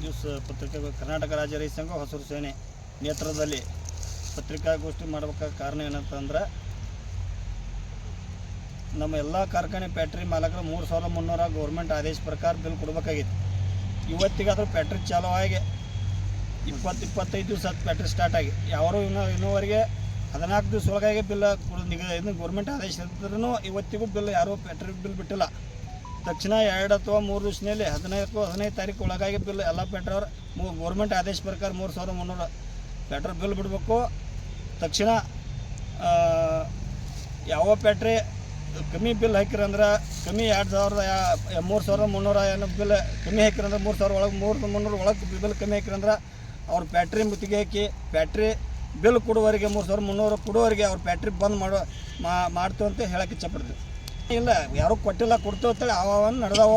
ದಿವಸ ಕರ್ನಾಟಕ ರಾಜ್ಯ ರೈತ ಸಂಘ ಹಸಿರು ಸೇನೆ ನೇತೃತ್ವದಲ್ಲಿ ಪತ್ರಿಕಾಗೋಷ್ಠಿ ಮಾಡಬೇಕಾದ ಕಾರಣ ಏನಂತಂದ್ರೆ ನಮ್ಮ ಎಲ್ಲ ಕಾರ್ಖಾನೆ ಫ್ಯಾಕ್ಟ್ರಿ ಮಾಲಕರು 3300 ಗೌರ್ಮೆಂಟ್ ಆದೇಶ ಪ್ರಕಾರ ಬಿಲ್ ಕೊಡಬೇಕಾಗಿತ್ತು. ಇವತ್ತಿಗಾದರೂ ಫ್ಯಾಕ್ಟ್ರಿ ಚಾಲೂ ಆಗಿ 20-25 ದಿವಸ ಫ್ಯಾಕ್ಟ್ರಿ ಸ್ಟಾರ್ಟ್ ಆಗಿ ಯಾರು ಇನ್ನೂವರೆಗೆ 14 ದಿವಸ ಒಳಗಾಗಿ ಬಿಲ್ ಇದು ಗೌರ್ಮೆಂಟ್ ಆದೇಶ ಇದ್ರೂ ಇವತ್ತಿಗೂ ಬಿಲ್ ಯಾರೂ ಫ್ಯಾಕ್ಟ್ರಿ ಬಿಲ್ ಬಿಟ್ಟಿಲ್ಲ. ತಕ್ಷಣ 2 ಅಥವಾ 3 ದಿವಸದಲ್ಲಿ 15 ತಾರೀಕು ಒಳಗಾಗಿ ಬಿಲ್ ಎಲ್ಲ ಫ್ಯಾಕ್ಟ್ರಿ ಗೌರ್ಮೆಂಟ್ ಆದೇಶ ಪ್ರಕಾರ 3300 ಫ್ಯಾಕ್ಟ್ರಿ ಬಿಲ್ ಬಿಡಬೇಕು. ತಕ್ಷಣ ಯಾವ ಫ್ಯಾಕ್ಟ್ರಿ ಕಮ್ಮಿ ಬಿಲ್ ಹಾಕಿರಂದ್ರೆ ಕಮ್ಮಿ 3300 ಏನೋ ಬಿಲ್ ಕಮ್ಮಿ ಹಾಕಿರಂದ್ರೆ 3000 ಒಳಗೆ 3300 ಒಳಗೆ ಬಿಲ್ ಕಮ್ಮಿ ಹಾಕಿರಂದ್ರೆ ಅವ್ರ ಫ್ಯಾಕ್ಟ್ರಿ ಮುತ್ತಿಗೆ ಹಾಕಿ ಫ್ಯಾಕ್ಟ್ರಿ ಬಿಲ್ ಕೊಡುವವರೆಗೆ 3300 ಕೊಡುವವರೆಗೆ ಅವ್ರ ಫ್ಯಾಕ್ಟ್ರಿ ಬಂದ್ ಮಾಡ್ತೀವಿ ಅಂತ ಹೇಳಕ್ಕೆ ಇಚ್ಛಪಡ್ತೀವಿ. ಇಲ್ಲ ಯಾರೂ ಕೊಟ್ಟಿಲ್ಲ ಕೊಡ್ತೇವೆ ಅಂತೇಳಿ ಅವನ್ನು ನಡೆದಾವ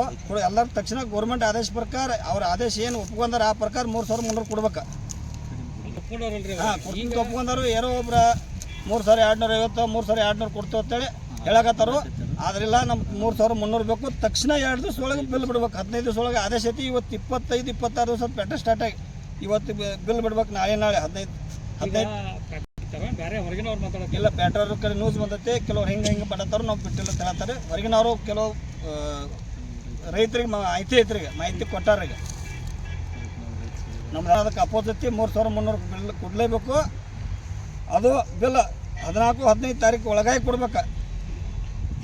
ಎಲ್ಲರೂ ತಕ್ಷಣ ಗೌರ್ಮೆಂಟ್ ಆದೇಶ ಪ್ರಕಾರ ಅವ್ರ ಆದೇಶ ಏನು ಒಪ್ಕೊಂಡಾರ ಆ ಪ್ರಕಾರ 3300 ಕೊಡ್ಬೇಕು. ಹಾಂ ಒಪ್ಕೊಂಡಾರು ಯಾರೋ ಒಬ್ರು 3250 3200 ಕೊಡ್ತೇವೆ ಅಂತೇಳಿ ಹೇಳಕತ್ತಾರು. ಆದ್ರಿಲ್ಲ ನಮ್ಗೆ 3300 ಬೇಕು. ತಕ್ಷಣ 2 ದಿವಸ ಒಳಗೆ ಬಿಲ್ ಬಿಡ್ಬೇಕು. 15 ದಿವಸ ಒಳಗೆ ಆದೇಶ ಐತಿ. ಇವತ್ತು 25-26 ದಿವಸ ಫ್ಯಾಕ್ಟ್ರಿ ಸ್ಟಾರ್ಟ್ ಆಗಿ ಇವತ್ತು ಬಿಲ್ ಬಿಡ್ಬೇಕು. ನಾಳೆ 15 ಇಲ್ಲ ಫ್ಯಾಕ್ಟ್ರಿ ಕಡೆ ನ್ಯೂಸ್ ಬಂದೈತಿ. ಕೆಲವ್ರು ಹಿಂಗೆ ಪಡತ್ತಾರು ನಾವು ಬಿಟ್ಟಿಲ್ಲ ಅಂತ ಹೇಳ್ತಾರೆ. ಹೊರಗಿನವರು ಕೆಲವು ರೈತರಿಗೆ ಮಾಹಿತಿ ಕೊಟ್ಟಾರೀಗ ನಮ್ದು ಅದಕ್ಕೆ ಅಪೋಸಿಟ್ 3300 ಬಿಲ್ ಕೊಡಲೇಬೇಕು. ಅದು ಬಿಲ್ 14-15 ತಾರೀಕು ಒಳಗಾಗಿ ಕೊಡ್ಬೇಕು.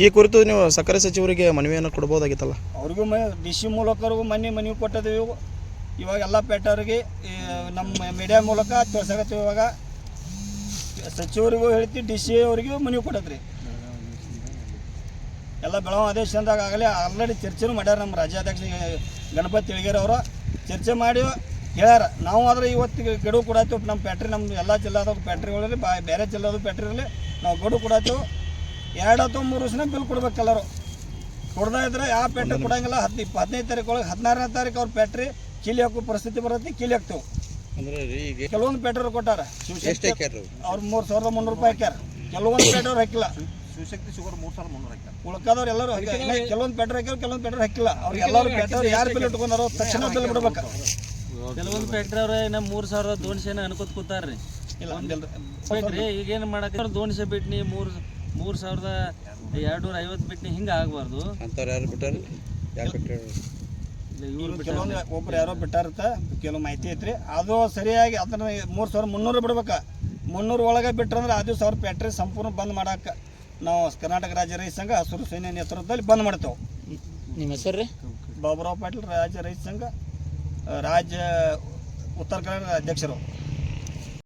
ಈ ಕುರಿತು ನೀವು ಸಕ್ಕರೆ ಸಚಿವರಿಗೆ ಮನವಿಯನ್ನು ಕೊಡ್ಬೋದಾಗಿತ್ತಲ್ಲ? ಅವ್ರಿಗೂ DC ಮೂಲಕರಿಗೂ ಮನವಿ ಕೊಟ್ಟಿದ್ದೀವಿ. ಇವಾಗ ಎಲ್ಲ ಫ್ಯಾಕ್ಟರಿಗೆ ನಮ್ಮ ಮೀಡಿಯಾ ಮೂಲಕ ತಿಳಿಸಾಕತ್ತೀವಿ. ಇವಾಗ ಸಚಿವರಿಗೂ ಹೇಳ್ತೀವಿ, DC ಅವರಿಗೂ ಮನವಿ ಕೊಟ್ಟದ್ರಿ. ಎಲ್ಲ ಬೆಳಗಾವಿ ಆದೇಶದಾಗ ಆಗಲೇ ಆಲ್ರೆಡಿ ಚರ್ಚೆನೂ ಮಾಡ್ಯಾರ. ನಮ್ಮ ರಾಜ್ಯಾಧ್ಯಕ್ಷ ಗಣಪತಿ ತಿಳಿಗೇರಿ ಅವರು ಚರ್ಚೆ ಮಾಡಿ ಹೇಳ್ಯಾರ. ನಾವು ಆದರೆ ಇವತ್ತಿಗೆ ಗಡುವು ಕೊಡಾತೀವಿ. ನಮ್ಮ ಫ್ಯಾಕ್ಟ್ರಿ ನಮ್ಮ ಎಲ್ಲ ಜಿಲ್ಲಾದ ಫ್ಯಾಕ್ಟ್ರಿಗಳಲ್ಲಿ ಬೇರೆ ಜಿಲ್ಲಾದ ಫ್ಯಾಕ್ಟ್ರಿಗಳಲ್ಲಿ ನಾವು ಗಡುವು ಕೊಡಾತೀವಿ. 2 ಅಥವಾ 3 ದಿವಸ ಬಿಲ್ ಕೊಡ್ಬೇಕು. ಎಲ್ಲರೂ ಕೊಡ್ದಾ ಇದ್ರೆ ಯಾವ ಫ್ಯಾಕ್ಟ್ರಿ ಕೊಡಂಗಿಲ್ಲ. 15 ತಾರೀಕು ಒಳಗೆ 16ನೇ ತಾರೀಕು ಅವ್ರ ಫ್ಯಾಕ್ಟ್ರಿ ಕೀಲಿ ಹಾಕೋ ಪರಿಸ್ಥಿತಿ ಬರುತ್ತೆ. ಕೀಲಿ ಹಾಕ್ತೇವೆ. ಕೆಲವೊಂದು ಫ್ಯಾಕ್ಟ್ರಿ ಕೊಟ್ಟಾರ ಅವ್ರು 3300 ರೂಪಾಯಿ ಹಾಕ್ಯಾರ. ಕೆಲವೊಂದು ಫ್ಯಾಕ್ಟ್ರಿ ಹಾಕಿಲ್ಲ. ಶಿವಶಕ್ತಿ ಶುಗರ್ 3300 ಹಾಕ್ಯಾರ. ಉಳ್ಕಾದವ್ರು ಎಲ್ಲರೂ ಕೆಲವೊಂದು ಫ್ಯಾಕ್ಟ್ರಿ ಹಾಕ್ಯಾರ, ಕೆಲವೊಂದು ಫ್ಯಾಕ್ಟ್ರಿ ಹಾಕಿಲ್ಲ. ಅವ್ರು ಎಲ್ಲರೂ ಫ್ಯಾಕ್ಟ್ರಿ ಯಾರು ಬಿಲ್ ಇಟ್ಕೊಂಡಾರೋ ತಕ್ಷಣ ಬಿಲ್ ಬಿಡ್ಬೇಕು. ಕೆಲವೊಂದು ಫ್ಯಾಕ್ಟ್ರಿ ಅವ್ರೆ 3200 ಅನ್ಕೋತ ಕೂತಾರ್ರಿ. ಇಲ್ಲ ಫ್ಯಾಕ್ಟ್ರಿ ಈಗೇನು ಮಾಡಕ್ಕೆ 200 ಬಿಟ್ನಿ 3250 ಬಿಟ್ನಿ ಹಿಂಗೆ ಆಗಬಾರ್ದು. ಕೆಲವೊಂದು ಒಬ್ರು ಯಾರೋ ಬಿಟ್ಟಾರತ್ತ ಕೆಲವು ಮಾಹಿತಿ ಐತ್ರಿ. ಅದು ಸರಿಯಾಗಿ ಅದನ್ನ 3300 ಬಿಡ್ಬೇಕು. 300 ಒಳಗೆ ಬಿಟ್ರಂದ್ರೆ ಆ ದಿವಸ ಅವ್ರ ಫ್ಯಾಕ್ಟ್ರಿ ಸಂಪೂರ್ಣ ಬಂದ್ ಮಾಡಕ್ಕೆ ನಾವು ಕರ್ನಾಟಕ ರಾಜ್ಯ ರೈತ ಸಂಘ ಹಸಿರು ಸೇನೆ ನೇತೃತ್ವದಲ್ಲಿ ಬಂದ್ ಮಾಡ್ತೇವೆ. ನಿಮ್ಮ ಹೆಸರು ರೀ? ಬಾಬುರಾವ್ ಪಾಟೀಲ್, ರಾಜ್ಯ ರೈತ ಸಂಘ ರಾಜ್ಯ ಉತ್ತರ ಕನ್ನಡ ಅಧ್ಯಕ್ಷರು.